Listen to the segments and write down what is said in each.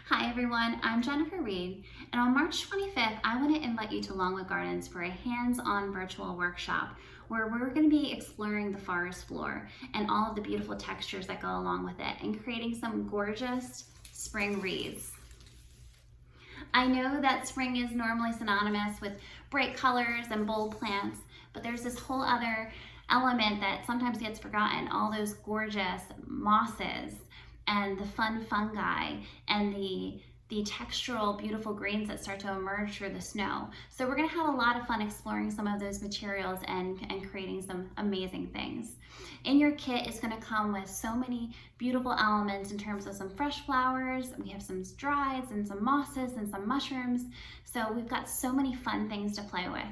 Hi everyone, I'm Jennifer Reed, and on March 25th, I want to invite you to Longwood Gardens for a hands-on virtual workshop where we're going to be exploring the forest floor and all of the beautiful textures that go along with it and creating some gorgeous spring wreaths. I know that spring is normally synonymous with bright colors and bold plants, but there's this whole other element that sometimes gets forgotten, all those gorgeous mosses and the fun fungi and the textural beautiful greens that start to emerge through the snow. So we're going to have a lot of fun exploring some of those materials and creating some amazing things. In your kit is going to come with so many beautiful elements in terms of some fresh flowers. We have some drieds and some mosses and some mushrooms. So we've got so many fun things to play with.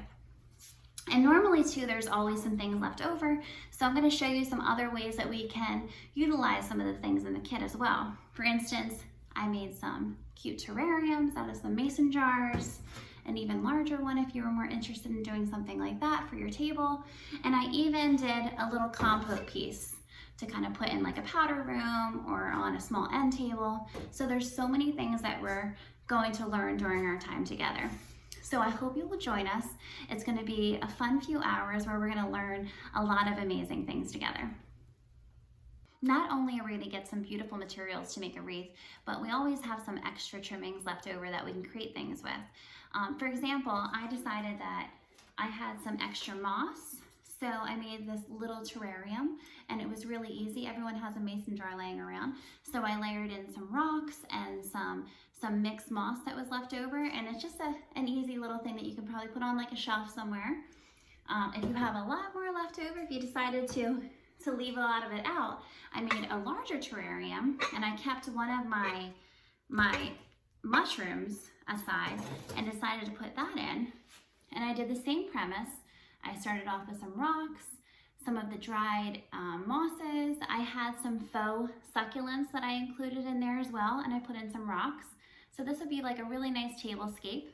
And normally too, there's always some things left over. So I'm going to show you some other ways that we can utilize some of the things in the kit as well. For instance, I made some cute terrariums out of some mason jars, an even larger one if you were more interested in doing something like that for your table. And I even did a little compote piece to kind of put in like a powder room or on a small end table. So there's so many things that we're going to learn during our time together. So I hope you will join us. It's going to be a fun few hours where we're going to learn a lot of amazing things together. Not only are we going to get some beautiful materials to make a wreath, but we always have some extra trimmings left over that we can create things with. For example, I decided that I had some extra moss, so I made this little terrarium, and it was really easy. Everyone has a mason jar laying around, so I layered in some rocks and some mixed moss that was left over, and it's just an easy little thing that you can probably put on like a shelf somewhere. If you have a lot more left over, if you decided to leave a lot of it out, I made a larger terrarium, and I kept one of my mushrooms aside and decided to put that in. And I did the same premise. I started off with some rocks, some of the dried mosses. I had some faux succulents that I included in there as well, and I put in some rocks. So this would be like a really nice tablescape.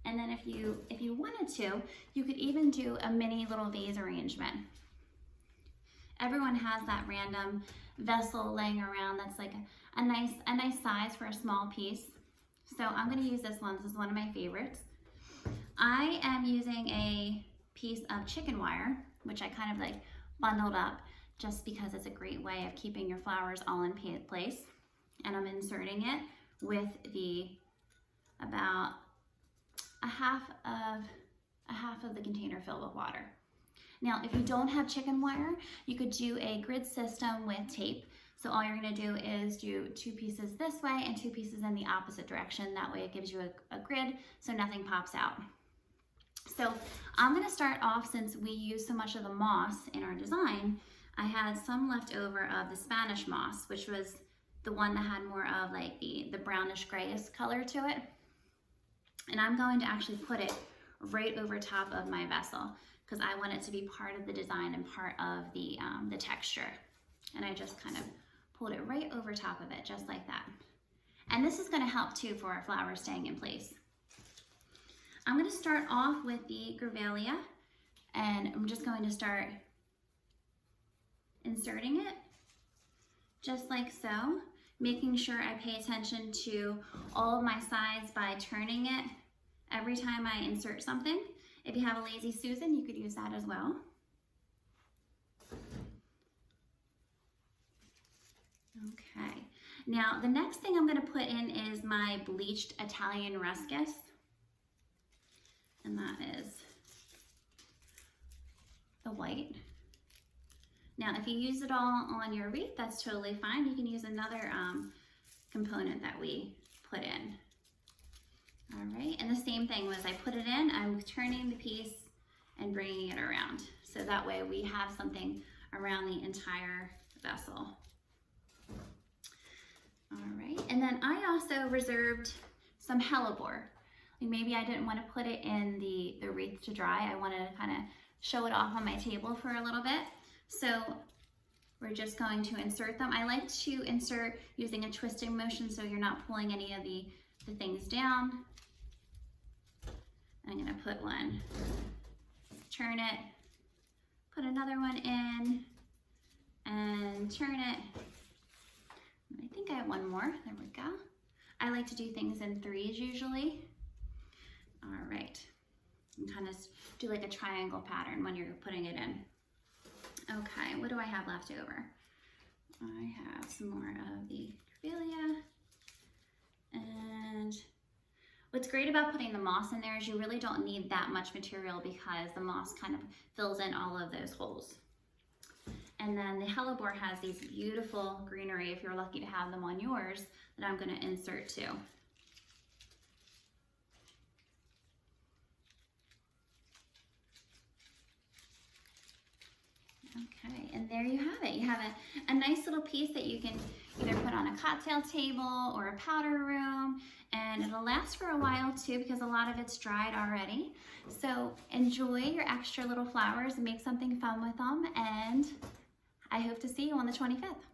And then if you wanted to, you could even do a mini little vase arrangement. Everyone has that random vessel laying around that's like a nice size for a small piece. So I'm going to use this one. This is one of my favorites. I am using a piece of chicken wire, which I kind of like bundled up just because it's a great way of keeping your flowers all in place. And I'm inserting it with about a half of the container filled with water. Now, if you don't have chicken wire, you could do a grid system with tape. So all you're gonna do is do 2 pieces this way and 2 pieces in the opposite direction. That way it gives you a grid so nothing pops out. So I'm gonna start off, since we use so much of the moss in our design, I had some left over of the Spanish moss, which was the one that had more of like the brownish grayish color to it. And I'm going to actually put it right over top of my vessel because I want it to be part of the design and part of the texture. And I just kind of pulled it right over top of it, just like that. And this is going to help too for our flowers staying in place. I'm going to start off with the grevillea, and I'm just going to start inserting it just like so, making sure I pay attention to all of my sides by turning it every time I insert something. If you have a Lazy Susan, you could use that as well. Okay, now the next thing I'm going to put in is my bleached Italian ruscus, and that is the white. Now, if you use it all on your wreath, that's totally fine. You can use another component that we put in. All right, and the same thing was I put it in, I'm turning the piece and bringing it around. So that way we have something around the entire vessel. All right, and then I also reserved some hellebore. Maybe I didn't want to put it in the wreath to dry. I wanted to kind of show it off on my table for a little bit. So we're just going to insert them. I like to insert using a twisting motion so you're not pulling any of the things down. I'm gonna put one, turn it, put another one in, and turn it. I think I have one more. There we go. I like to do things in threes usually. All right. And kind of do like a triangle pattern when you're putting it in. Okay, what do I have left over? I have some more of the grevillea. And what's great about putting the moss in there is you really don't need that much material because the moss kind of fills in all of those holes. And then the hellebore has these beautiful greenery, if you're lucky to have them on yours, that I'm going to insert too. Okay, and there you have it. You have a nice little piece that you can either put on a cocktail table or a powder room, and it'll last for a while too because a lot of it's dried already. So enjoy your extra little flowers and make something fun with them, and I hope to see you on the 25th.